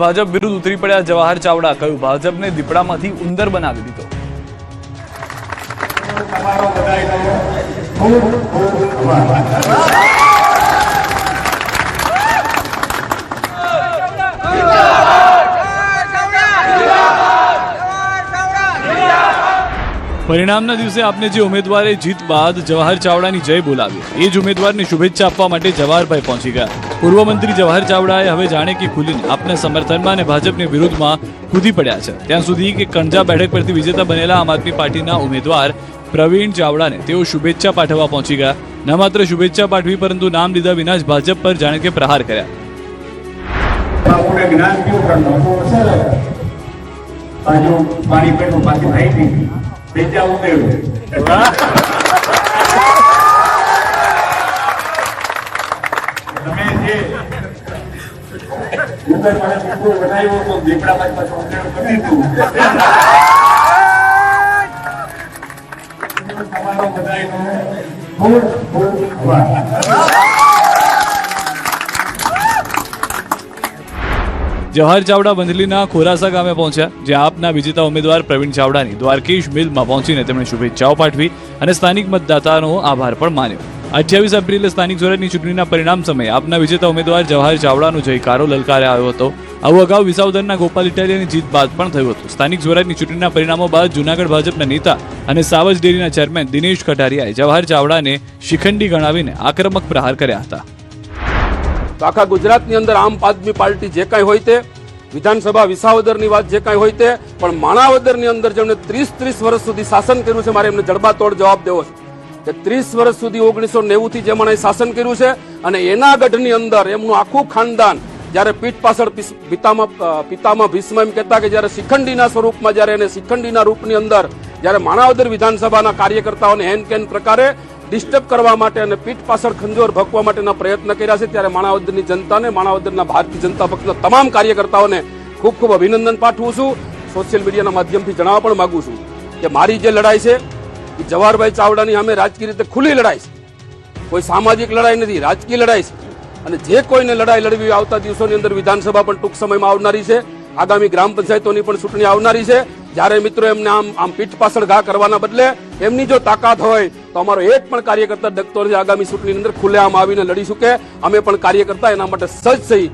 ભાજપ વિરુદ્ધ ઉતરી પડ્યા જવાહર ચાવડા, કહ્યું ભાજપને દીપડામાંથી ઉંદર બનાવી દીધો। પરિણામના દિવસે આપને જે ઉમેદવારે જીત બાદ જવાહર ચાવડાની જય બોલાવી, એ જ ઉમેદવારને શુભેચ્છા આપવા માટે જવાહરભાઈ પહોંચી ગયા। પૂર્વ મંત્રી જવાહર ચાવડાએ હવે જાણે કે ખુલીને આપના સમર્થનમાં અને ભાજપની વિરુદ્ધમાં કૂદી પડ્યા છે। ત્યાં સુધી કે કણજા બેઠક પરથી વિજેતા બનેલા આમ આદમી પાર્ટીના ઉમેદવાર પ્રવીણ ચાવડાને તેઓ શુભેચ્છા પાઠવવા પહોંચી ગયા। ન માત્ર શુભેચ્છા પાઠવી, પરંતુ નામ લીધા વિના જ ભાજપ પર જાણે કે પ્રહાર કર્યા। જવાહર ચાવડા બંધલીના ખોરાસા ગામે પહોંચ્યા, જ્યાં આપના વિજેતા ઉમેદવાર પ્રવીણ ચાવડાની દ્વારકેશ મિલમાં પહોંચીને તેમણે શુભેચ્છાઓ પાઠવી અને સ્થાનિક મતદાતાનો આભાર પણ માન્યો। 28 એપ્રિલે સ્થાનિક સ્વરાજની ચૂંટણીના પરિણામ સમયે આપના વિજેતા ઉમેદવાર જવાહર ચાવડાનો જયકારો લલકારે આવ્યો હતો। આવું અગાઉ વિસાવદરના ગોપાલ ઇટાલિયાની જીત બાદ પણ થયું હતું। સ્થાનિક સ્વરાજની ચૂંટણીના પરિણામો બાદ જૂનાગઢ ભાજપના નેતા અને સાવજ ડેરીના ચેરમેન દિનેશ કટારિયાએ જવાહર ચાવડાને શિખંડી ગણાવીને આક્રમક પ્રહાર કર્યા હતા। તો આખા ગુજરાતની અંદર આમ આદમી પાર્ટી જે કાંઈ હોય તે, વિધાનસભા વિસાવદરની વાત જે કાંઈ હોય તે, પણ માણાવદરની અંદર જેમણે 30 વર્ષ સુધી શાસન કર્યું છે, મારે એમને જડબાતોડ જવાબ દેવો છે કે 30 વર્ષ સુધી 1990 થી જે મને શાસન કર્યું છે અને એના ગઢની અંદર એમનું આખું ખાનદાન જ્યારે પીઠ પાછળ પિતામાં ભીષ્મ એમ કહેતા કે જ્યારે શિખંડીના સ્વરૂપમાં, જ્યારે એને શિખંડીના રૂપની અંદર જ્યારે માણાવદર વિધાનસભાના કાર્યકર્તાઓને હેન કેન પ્રકારે ડિસ્ટર્બ કરવા માટે અને પીઠ પાછળ ખંજોર ભકવા માટેના પ્રયત્ન કર્યા છે, ત્યારે માણાવદરની જનતાને, માણાવદરના ભારતીય જનતા પક્ષના તમામ કાર્યકર્તાઓને ખૂબ ખૂબ અભિનંદન પાઠવું છું। સોશિયલ મીડિયાના માધ્યમથી જણાવવા પણ માંગુ છું કે મારી જે લડાઈ છે એ જવાહરભાઈ ચાવડાની સામે રાજકીય રીતે ખુલ્લી લડાઈ છે, કોઈ સામાજિક લડાઈ નથી, રાજકીય લડાઈ છે। અને જે કોઈને લડાઈ લડવી આવતા દિવસોની અંદર વિધાનસભા પણ ટૂંક સમયમાં આવનારી છે, આગામી ગ્રામ પંચાયતોની પણ ચૂંટણી આવનારી છે। જ્યારે મિત્રો એમને આમ પીઠ પાછળ ઘા કરવાના બદલે એમની જો તાકાત હોય તો અમારો એક પણ કાર્યકર્તા ડગતો નથી, આગામી ચૂંટણીની અંદર ખુલ્લેઆમ આવીને લડી શકે। અમે પણ કાર્યકર્તા એના માટે સજ્જ થઈ